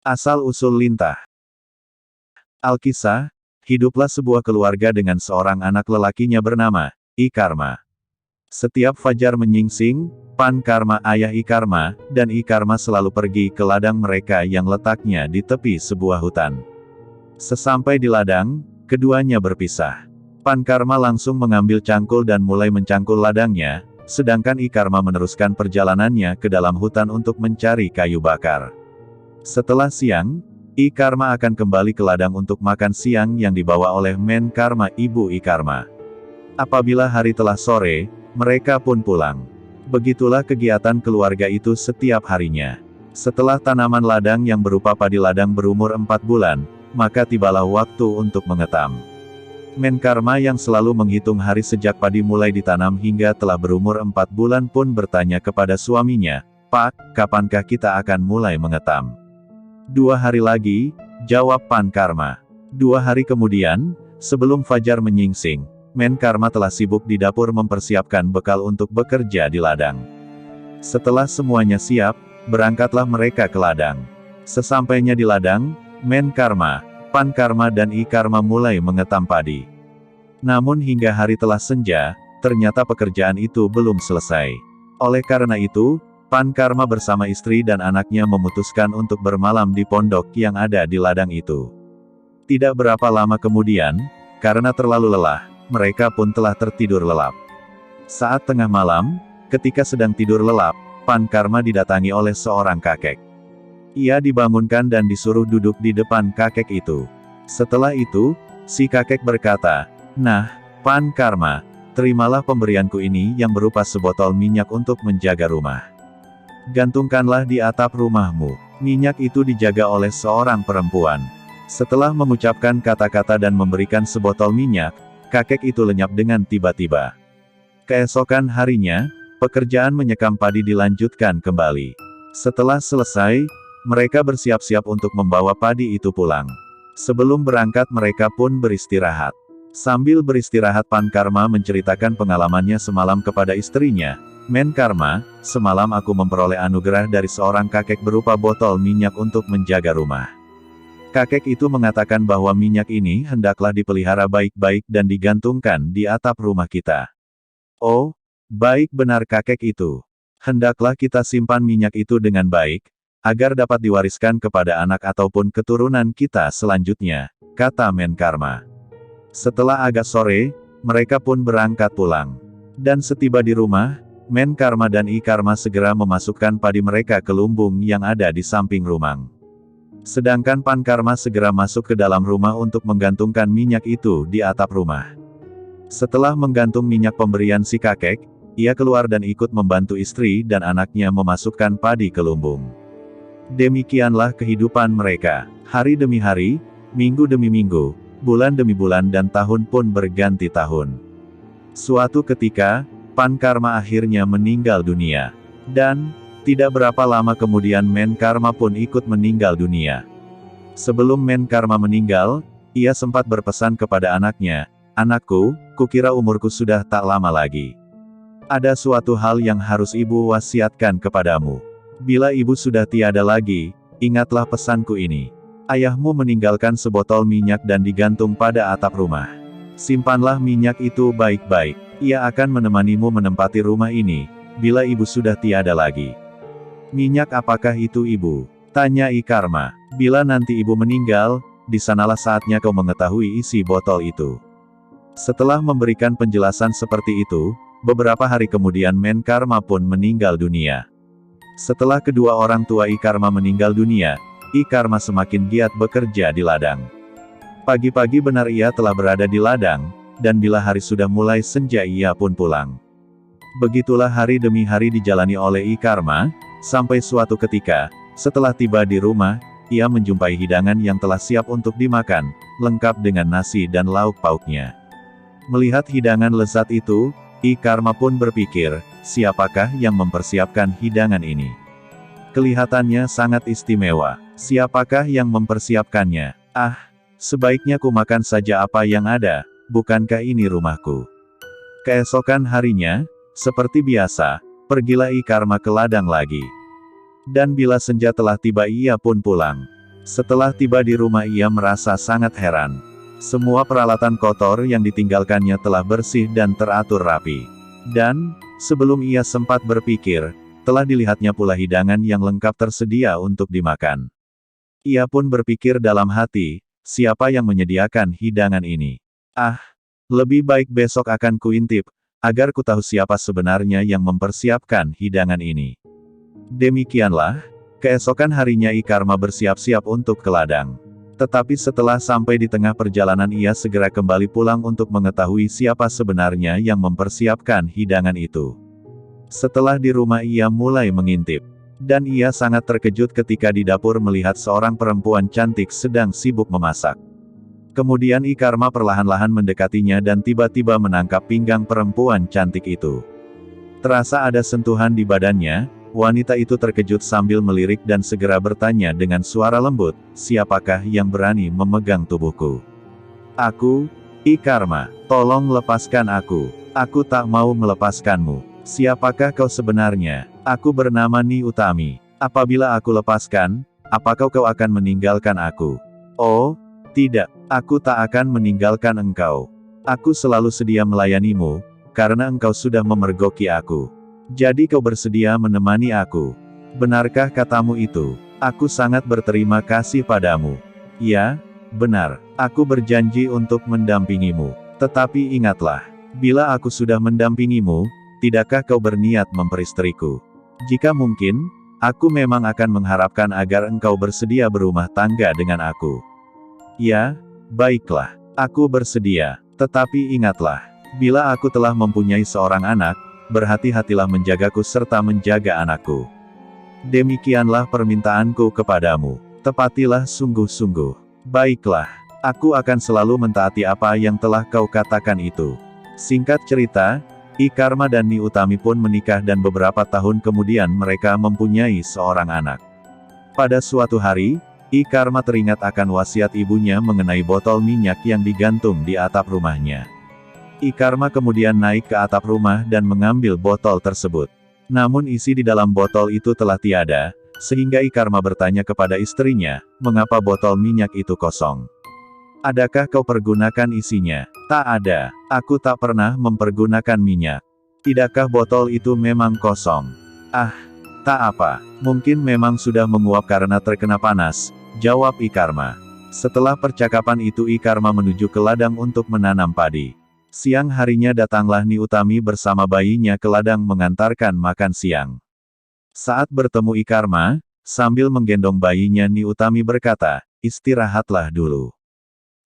Asal-usul lintah. Alkisah, hiduplah sebuah keluarga dengan seorang anak lelakinya bernama Ikarma. Setiap fajar menyingsing, Pankarma ayah Ikarma, dan Ikarma selalu pergi ke ladang mereka yang letaknya di tepi sebuah hutan. Sesampai di ladang, keduanya berpisah. Pankarma langsung mengambil cangkul dan mulai mencangkul ladangnya, sedangkan Ikarma meneruskan perjalanannya ke dalam hutan untuk mencari kayu bakar. Setelah siang, Ikarma akan kembali ke ladang untuk makan siang yang dibawa oleh Menkarma ibu Ikarma. Apabila hari telah sore, mereka pun pulang. Begitulah kegiatan keluarga itu setiap harinya. Setelah tanaman ladang yang berupa padi ladang berumur 4 bulan, maka tibalah waktu untuk mengetam. Menkarma yang selalu menghitung hari sejak padi mulai ditanam hingga telah berumur 4 bulan pun bertanya kepada suaminya, "Pak, kapankah kita akan mulai mengetam?" 2 hari lagi, jawab Pankarma. 2 hari kemudian, sebelum fajar menyingsing, Menkarma telah sibuk di dapur mempersiapkan bekal untuk bekerja di ladang. Setelah semuanya siap, berangkatlah mereka ke ladang. Sesampainya di ladang, Menkarma, Pankarma dan Ikarma mulai mengetam padi. Namun hingga hari telah senja, ternyata pekerjaan itu belum selesai. Oleh karena itu, Pankarma bersama istri dan anaknya memutuskan untuk bermalam di pondok yang ada di ladang itu. Tidak berapa lama kemudian, karena terlalu lelah, mereka pun telah tertidur lelap. Saat tengah malam, ketika sedang tidur lelap, Pankarma didatangi oleh seorang kakek. Ia dibangunkan dan disuruh duduk di depan kakek itu. Setelah itu, si kakek berkata, "Nah, Pankarma, terimalah pemberianku ini yang berupa sebotol minyak untuk menjaga rumah. Gantungkanlah di atap rumahmu." Minyak itu dijaga oleh seorang perempuan. Setelah mengucapkan kata-kata dan memberikan sebotol minyak, kakek itu lenyap dengan tiba-tiba. Keesokan harinya, pekerjaan menyekam padi dilanjutkan kembali. Setelah selesai, mereka bersiap-siap untuk membawa padi itu pulang. Sebelum berangkat mereka pun beristirahat. Sambil beristirahat Pankarma menceritakan pengalamannya semalam kepada istrinya, "Menkarma, semalam aku memperoleh anugerah dari seorang kakek berupa botol minyak untuk menjaga rumah. Kakek itu mengatakan bahwa minyak ini hendaklah dipelihara baik-baik dan digantungkan di atap rumah kita." "Oh, baik," benar kakek itu. "Hendaklah kita simpan minyak itu dengan baik, agar dapat diwariskan kepada anak ataupun keturunan kita selanjutnya," kata Menkarma. Setelah agak sore, mereka pun berangkat pulang. Dan setiba di rumah, Menkarma dan Ikarma segera memasukkan padi mereka ke lumbung yang ada di samping rumah. Sedangkan Pankarma segera masuk ke dalam rumah untuk menggantungkan minyak itu di atap rumah. Setelah menggantung minyak pemberian si kakek, ia keluar dan ikut membantu istri dan anaknya memasukkan padi ke lumbung. Demikianlah kehidupan mereka. Hari demi hari, minggu demi minggu, bulan demi bulan dan tahun pun berganti tahun. Suatu ketika, Pankarma akhirnya meninggal dunia. Dan, tidak berapa lama kemudian Menkarma pun ikut meninggal dunia. Sebelum Menkarma meninggal, ia sempat berpesan kepada anaknya, "Anakku, kukira umurku sudah tak lama lagi. Ada suatu hal yang harus ibu wasiatkan kepadamu. Bila ibu sudah tiada lagi, ingatlah pesanku ini. Ayahmu meninggalkan sebotol minyak dan digantung pada atap rumah. Simpanlah minyak itu baik-baik. Ia akan menemanimu menempati rumah ini, bila ibu sudah tiada lagi." "Minyak apakah itu ibu?" tanya Ikarma. "Bila nanti ibu meninggal, di sanalah saatnya kau mengetahui isi botol itu." Setelah memberikan penjelasan seperti itu, beberapa hari kemudian Menkarma pun meninggal dunia. Setelah kedua orang tua Ikarma meninggal dunia, Ikarma semakin giat bekerja di ladang. Pagi-pagi benar ia telah berada di ladang, dan bila hari sudah mulai senja ia pun pulang. Begitulah hari demi hari dijalani oleh Ikarma, sampai suatu ketika, setelah tiba di rumah, ia menjumpai hidangan yang telah siap untuk dimakan, lengkap dengan nasi dan lauk pauknya. Melihat hidangan lezat itu, Ikarma pun berpikir, siapakah yang mempersiapkan hidangan ini? Kelihatannya sangat istimewa. Siapakah yang mempersiapkannya? Ah, sebaiknya ku makan saja apa yang ada, bukankah ini rumahku? Keesokan harinya, seperti biasa, pergilah Ikarma ke ladang lagi. Dan bila senja telah tiba ia pun pulang. Setelah tiba di rumah ia merasa sangat heran. Semua peralatan kotor yang ditinggalkannya telah bersih dan teratur rapi. Dan, sebelum ia sempat berpikir, telah dilihatnya pula hidangan yang lengkap tersedia untuk dimakan. Ia pun berpikir dalam hati, siapa yang menyediakan hidangan ini? Ah, lebih baik besok akan kuintip, agar ku tahu siapa sebenarnya yang mempersiapkan hidangan ini. Demikianlah, keesokan harinya Ikarma bersiap-siap untuk ke ladang. Tetapi setelah sampai di tengah perjalanan ia segera kembali pulang untuk mengetahui siapa sebenarnya yang mempersiapkan hidangan itu. Setelah di rumah ia mulai mengintip. Dan ia sangat terkejut ketika di dapur melihat seorang perempuan cantik sedang sibuk memasak. Kemudian Ikarma perlahan-lahan mendekatinya dan tiba-tiba menangkap pinggang perempuan cantik itu. Terasa ada sentuhan di badannya, wanita itu terkejut sambil melirik dan segera bertanya dengan suara lembut, siapakah yang berani memegang tubuhku? Aku, Ikarma, tolong lepaskan aku tak mau melepaskanmu. Siapakah kau sebenarnya? Aku bernama Ni Utami. Apabila aku lepaskan, apakah kau akan meninggalkan aku? Oh, tidak, aku tak akan meninggalkan engkau. Aku selalu sedia melayanimu, karena engkau sudah memergoki aku. Jadi kau bersedia menemani aku. Benarkah katamu itu? Aku sangat berterima kasih padamu. Ya, benar, aku berjanji untuk mendampingimu. Tetapi ingatlah, bila aku sudah mendampingimu, tidakkah kau berniat memperistriku? Jika mungkin, aku memang akan mengharapkan agar engkau bersedia berumah tangga dengan aku. Ya, baiklah, aku bersedia. Tetapi ingatlah, bila aku telah mempunyai seorang anak, berhati-hatilah menjagaku serta menjaga anakku. Demikianlah permintaanku kepadamu. Tepatilah sungguh-sungguh. Baiklah, aku akan selalu mentaati apa yang telah kau katakan itu. Singkat cerita, Ikarma dan Ni Utami pun menikah dan beberapa tahun kemudian mereka mempunyai seorang anak. Pada suatu hari, Ikarma teringat akan wasiat ibunya mengenai botol minyak yang digantung di atap rumahnya. Ikarma kemudian naik ke atap rumah dan mengambil botol tersebut. Namun isi di dalam botol itu telah tiada, sehingga Ikarma bertanya kepada istrinya, mengapa botol minyak itu kosong? Adakah kau pergunakan isinya? Tak ada, aku tak pernah mempergunakan minyak. Tidakkah botol itu memang kosong? Ah, tak apa, mungkin memang sudah menguap karena terkena panas, jawab Ikarma. Setelah percakapan itu Ikarma menuju ke ladang untuk menanam padi. Siang harinya datanglah Ni Utami bersama bayinya ke ladang mengantarkan makan siang. Saat bertemu Ikarma, sambil menggendong bayinya Ni Utami berkata, istirahatlah dulu.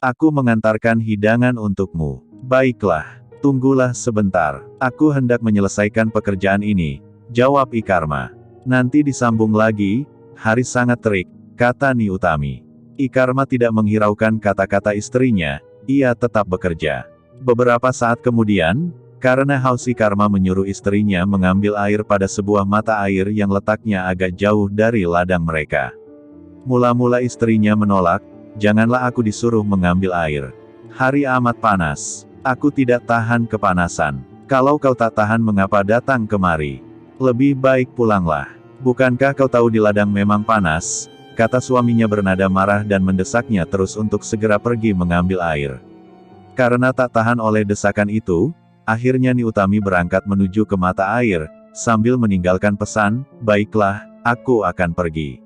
Aku mengantarkan hidangan untukmu. Baiklah, tunggulah sebentar, aku hendak menyelesaikan pekerjaan ini, jawab Ikarma. Nanti disambung lagi, hari sangat terik, kata Ni Utami. Ikarma tidak menghiraukan kata-kata istrinya, ia tetap bekerja. Beberapa saat kemudian, karena haus Ikarma menyuruh istrinya mengambil air pada sebuah mata air yang letaknya agak jauh dari ladang mereka. Mula-mula istrinya menolak, janganlah aku disuruh mengambil air. Hari amat panas, aku tidak tahan kepanasan. Kalau kau tak tahan mengapa datang kemari? Lebih baik pulanglah. Bukankah kau tahu di ladang memang panas? Kata suaminya bernada marah dan mendesaknya terus untuk segera pergi mengambil air. Karena tak tahan oleh desakan itu, akhirnya Ni Utami berangkat menuju ke mata air, sambil meninggalkan pesan, baiklah, aku akan pergi.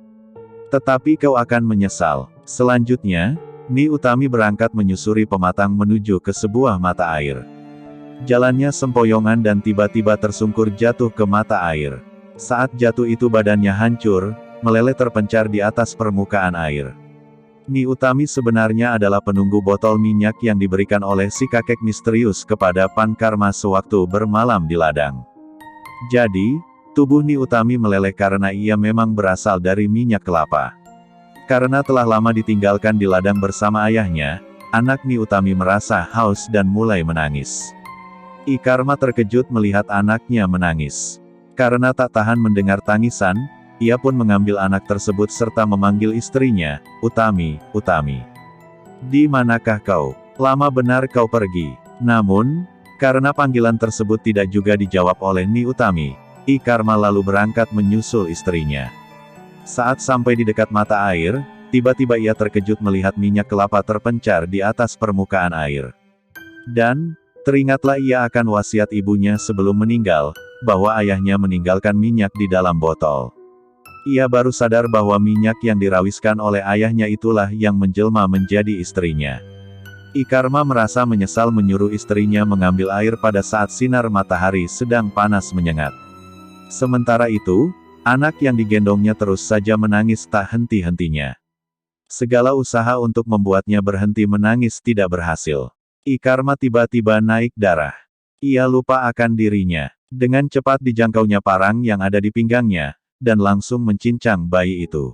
Tetapi kau akan menyesal. Selanjutnya, Ni Utami berangkat menyusuri pematang menuju ke sebuah mata air. Jalannya sempoyongan dan tiba-tiba tersungkur jatuh ke mata air. Saat jatuh itu badannya hancur, meleleh terpencar di atas permukaan air. Ni Utami sebenarnya adalah penunggu botol minyak yang diberikan oleh si kakek misterius kepada Pankarma sewaktu bermalam di ladang. Jadi, tubuh Ni Utami meleleh karena ia memang berasal dari minyak kelapa. Karena telah lama ditinggalkan di ladang bersama ayahnya, anak Ni Utami merasa haus dan mulai menangis. Ikarma terkejut melihat anaknya menangis. Karena tak tahan mendengar tangisan, ia pun mengambil anak tersebut serta memanggil istrinya, Utami, Utami. Di manakah kau? Lama benar kau pergi. Namun, karena panggilan tersebut tidak juga dijawab oleh Ni Utami, Ikarma lalu berangkat menyusul istrinya. Saat sampai di dekat mata air, tiba-tiba ia terkejut melihat minyak kelapa terpencar di atas permukaan air. Dan, teringatlah ia akan wasiat ibunya sebelum meninggal, bahwa ayahnya meninggalkan minyak di dalam botol. Ia baru sadar bahwa minyak yang dirawiskan oleh ayahnya itulah yang menjelma menjadi istrinya. Ikarma merasa menyesal menyuruh istrinya mengambil air pada saat sinar matahari sedang panas menyengat. Sementara itu, anak yang digendongnya terus saja menangis tak henti-hentinya. Segala usaha untuk membuatnya berhenti menangis tidak berhasil. Ikarma tiba-tiba naik darah. Ia lupa akan dirinya. Dengan cepat dijangkaunya parang yang ada di pinggangnya, dan langsung mencincang bayi itu.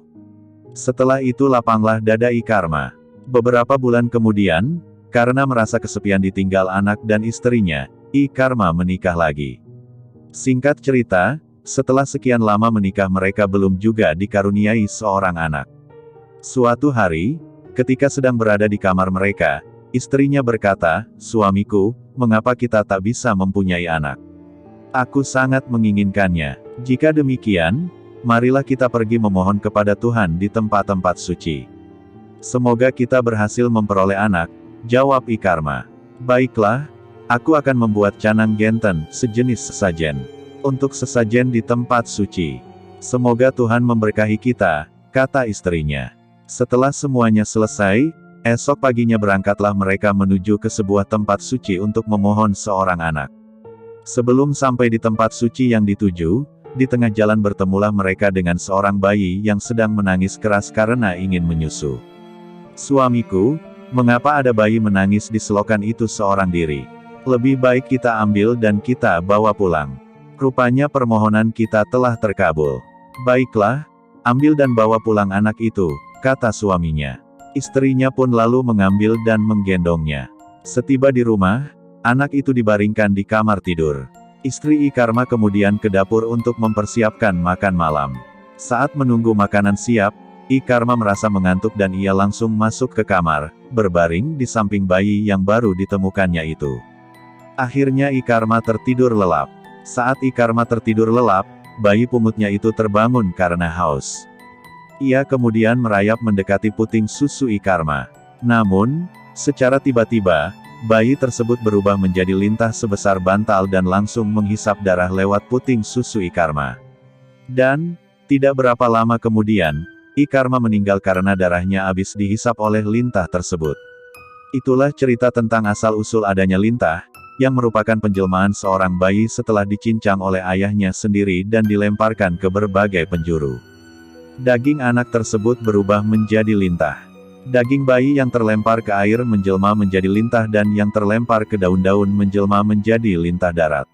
Setelah itu lapanglah dada Ikarma. Beberapa bulan kemudian, karena merasa kesepian ditinggal anak dan istrinya, Ikarma menikah lagi. Singkat cerita, setelah sekian lama menikah mereka belum juga dikaruniai seorang anak. Suatu hari, ketika sedang berada di kamar mereka, istrinya berkata, "Suamiku, mengapa kita tak bisa mempunyai anak? Aku sangat menginginkannya. Jika demikian, marilah kita pergi memohon kepada Tuhan di tempat-tempat suci. Semoga kita berhasil memperoleh anak," jawab Ikarma. "Baiklah, aku akan membuat canang genten, sejenis sesajen, untuk sesajen di tempat suci. Semoga Tuhan memberkahi kita," kata istrinya. Setelah semuanya selesai, esok paginya berangkatlah mereka menuju ke sebuah tempat suci untuk memohon seorang anak. Sebelum sampai di tempat suci yang dituju, di tengah jalan bertemulah mereka dengan seorang bayi yang sedang menangis keras karena ingin menyusu. "Suamiku, mengapa ada bayi menangis di selokan itu seorang diri? Lebih baik kita ambil dan kita bawa pulang. Rupanya permohonan kita telah terkabul." "Baiklah, ambil dan bawa pulang anak itu," kata suaminya. Istrinya pun lalu mengambil dan menggendongnya. Setiba di rumah, anak itu dibaringkan di kamar tidur. Istri Ikarma kemudian ke dapur untuk mempersiapkan makan malam. Saat menunggu makanan siap, Ikarma merasa mengantuk dan ia langsung masuk ke kamar, berbaring di samping bayi yang baru ditemukannya itu. Akhirnya Ikarma tertidur lelap. Saat Ikarma tertidur lelap, bayi pungutnya itu terbangun karena haus. Ia kemudian merayap mendekati puting susu Ikarma. Namun, secara tiba-tiba, bayi tersebut berubah menjadi lintah sebesar bantal dan langsung menghisap darah lewat puting susu Ikarma. Dan, tidak berapa lama kemudian, Ikarma meninggal karena darahnya habis dihisap oleh lintah tersebut. Itulah cerita tentang asal-usul adanya lintah, yang merupakan penjelmaan seorang bayi setelah dicincang oleh ayahnya sendiri dan dilemparkan ke berbagai penjuru. Daging anak tersebut berubah menjadi lintah. Daging bayi yang terlempar ke air menjelma menjadi lintah dan yang terlempar ke daun-daun menjelma menjadi lintah darat.